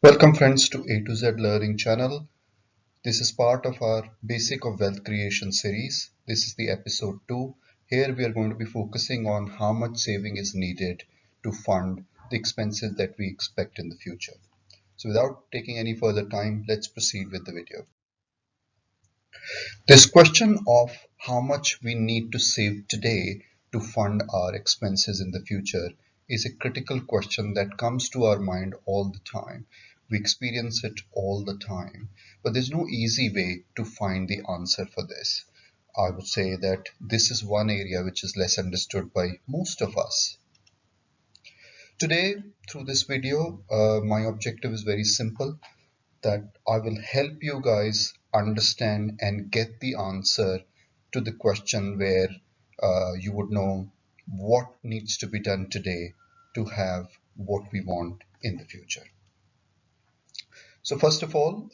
Welcome friends to A to Z Learning channel. This is part of our Basic of Wealth Creation series. This is the episode 2. Here we are going to be focusing on how much saving is needed to fund the expenses that we expect in the future. So without taking any further time, let's proceed with the video. This question of how much we need to save today to fund our expenses in the future is a critical question that comes to our mind all the time. We experience it all the time, but there's no easy way to find the answer for this. I would say that this is one area which is less understood by most of us. Today, through this video, my objective is very simple, that I will help you guys understand and get the answer to the question where you would know what needs to be done today to have what we want in the future. So first of all,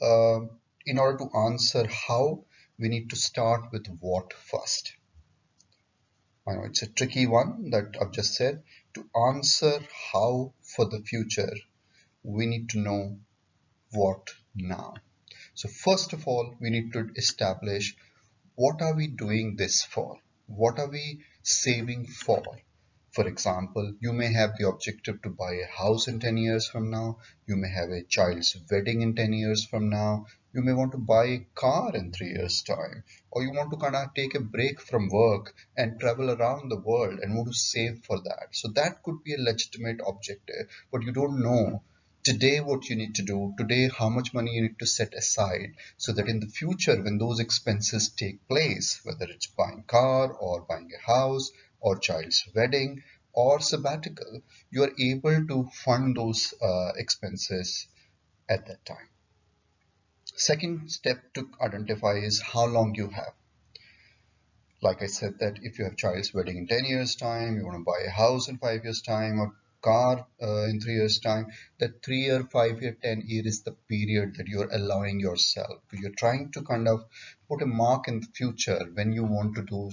in order to answer how, we need to start with what first. I know it's a tricky one that I've just said. To answer how for the future, we need to know what now. So first of all, we need to establish what are we doing this for? What are we saving for? For example, you may have the objective to buy a house in 10 years from now. You may have a child's wedding in 10 years from now. You may want to buy a car in 3 years' time. Or you want to kind of take a break from work and travel around the world and want to save for that. So that could be a legitimate objective, but you don't know today what you need to do, today how much money you need to set aside so that in the future when those expenses take place, whether it's buying car or buying a house or child's wedding or sabbatical, you are able to fund those expenses at that time. Second step to identify is how long you have. Like I said, that if you have child's wedding in 10 years time, you want to buy a house in 5 years time, or car in 3 years time, that 3 year, 5 year, 10 year is the period that you're allowing yourself. You're trying to kind of put a mark in the future when you want to do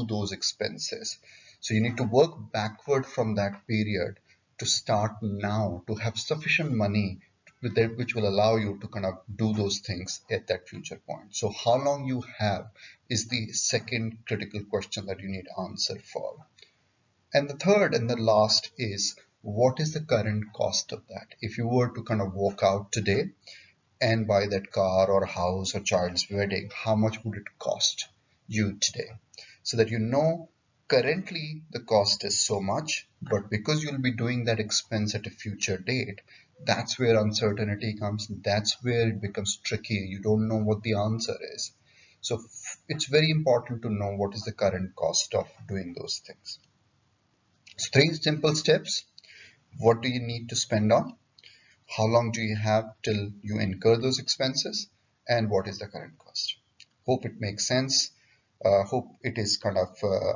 those expenses. So you need to work backward from that period to start now, to have sufficient money with that which will allow you to kind of do those things at that future point. So how long you have is the second critical question that you need answer for. And the third and the last is, what is the current cost of that? If you were to kind of walk out today and buy that car or house or child's wedding, how much would it cost you today? So that you know currently the cost is so much, but because you'll be doing that expense at a future date, that's where uncertainty comes. That's where it becomes tricky. You don't know what the answer is. So it's very important to know what is the current cost of doing those things. So 3 simple steps. What do you need to spend on? How long do you have till you incur those expenses? And what is the current cost? Hope it makes sense. Hope it is kind of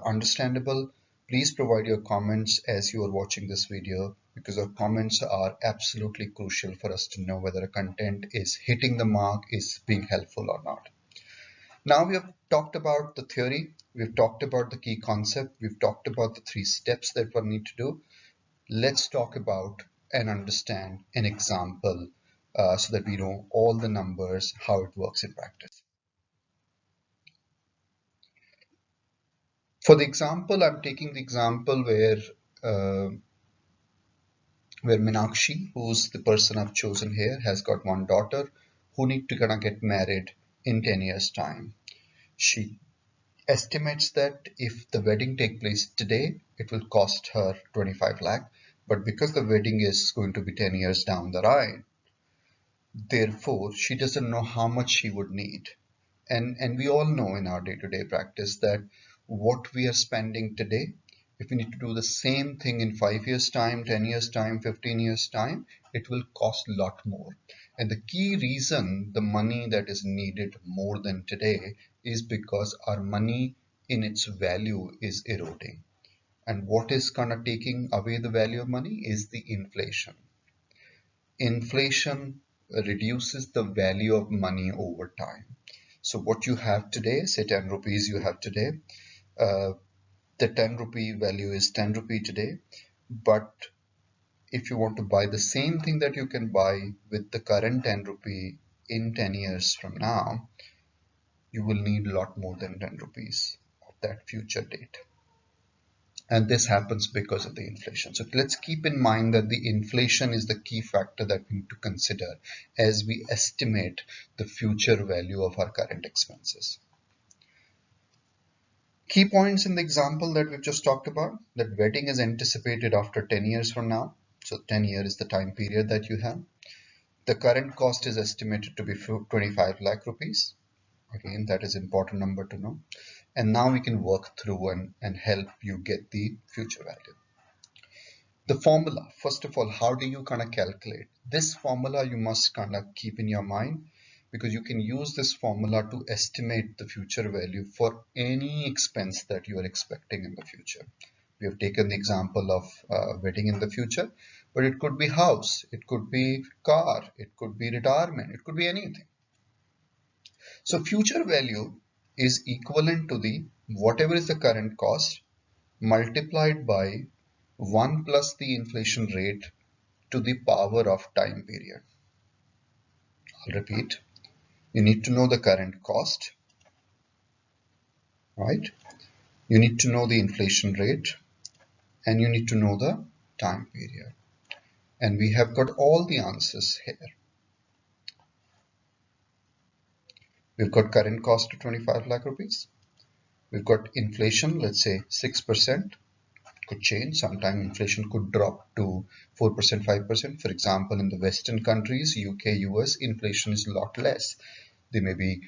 understandable. Please provide your comments as you are watching this video, because our comments are absolutely crucial for us to know whether a content is hitting the mark, is being helpful or not. Now we have talked about the theory, we've talked about the key concept, we've talked about the 3 steps that one need to do. Let's talk about and understand an example so that we know all the numbers, how it works in practice. For the example, I'm taking the example where Meenakshi, who's the person I've chosen here, has got one daughter who need to gonna get married in 10 years time. She estimates that if the wedding take place today, it will cost her 25 lakh, but because the wedding is going to be 10 years down the line, therefore she doesn't know how much she would need. And we all know in our day-to-day practice that what we are spending today, if we need to do the same thing in 5 years time, 10 years time, 15 years time, it will cost a lot more. And the key reason the money that is needed more than today is because our money in its value is eroding. And what is kind of taking away the value of money is the inflation. Inflation reduces the value of money over time. So what you have today, say 10 rupees you have today, the 10 rupee value is 10 rupee today, but if you want to buy the same thing that you can buy with the current 10 rupee in 10 years from now, you will need a lot more than 10 rupees of that future date. And this happens because of the inflation. So let's keep in mind that the inflation is the key factor that we need to consider as we estimate the future value of our current expenses. Key points in the example that we've just talked about, that wedding is anticipated after 10 years from now. So 10 years is the time period that you have. The current cost is estimated to be 25 lakh rupees. Again, that is important number to know. And now we can work through and help you get the future value. The formula, first of all, how do you kind of calculate? This formula you must kind of keep in your mind, because you can use this formula to estimate the future value for any expense that you are expecting in the future. We have taken the example of wedding in the future, but it could be house, it could be car, it could be retirement, it could be anything. So future value is equivalent to the whatever is the current cost multiplied by 1 plus the inflation rate to the power of time period. I'll repeat. You need to know the current cost, right? You need to know the inflation rate, and you need to know the time period. And we have got all the answers here. We've got current cost of 25 lakh rupees. We've got inflation, let's say 6%. Could change. Sometime inflation could drop to 4%, 5%. For example, in the Western countries, UK, US, inflation is a lot less. They may be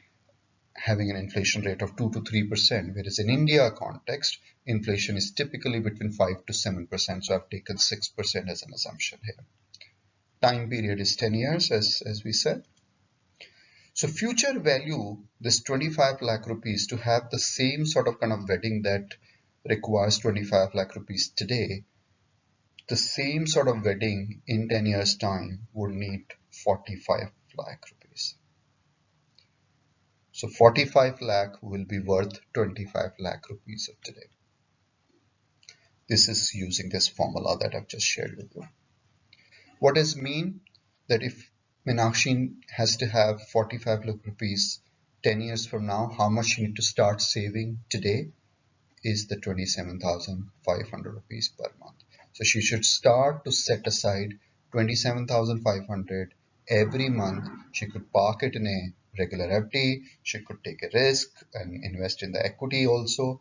having an inflation rate of 2 to 3%, whereas in India context, inflation is typically between 5 to 7%. So I've taken 6% as an assumption here. Time period is 10 years, as we said. So future value, this 25 lakh rupees, to have the same sort of kind of wedding that requires 25 lakh rupees today, the same sort of wedding in 10 years time would need 45 lakh rupees. So 45 lakh will be worth 25 lakh rupees of today. This is using this formula that I've just shared with you. What does it mean? That if Meenakshi has to have 45 lakh rupees 10 years from now, how much she need to start saving today is the 27,500 rupees per month. So she should start to set aside 27,500 every month. She could park it in a regular FD. She could take a risk and invest in the equity also,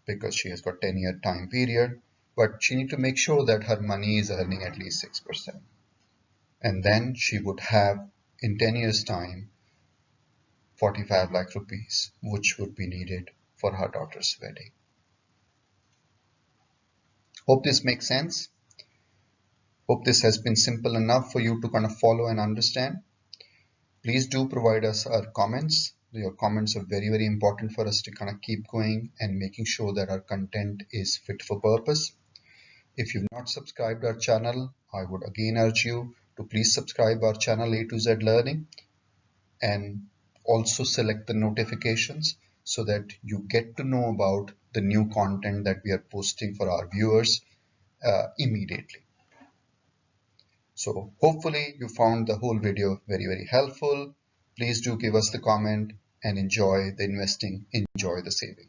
because she has got 10-year time period. But she need to make sure that her money is earning at least 6%. And then she would have, in 10 years time, 45 lakh rupees, which would be needed for her daughter's wedding. Hope this makes sense. Hope this has been simple enough for you to kind of follow and understand. Please do provide us our comments. Your comments are very, very important for us to kind of keep going and making sure that our content is fit for purpose. If you've not subscribed our channel, I would again urge you to please subscribe our channel A to Z Learning, and also select the notifications so that you get to know about the new content that we are posting for our viewers immediately. So hopefully you found the whole video very, very helpful. Please do give us the comment and enjoy the investing, enjoy the saving.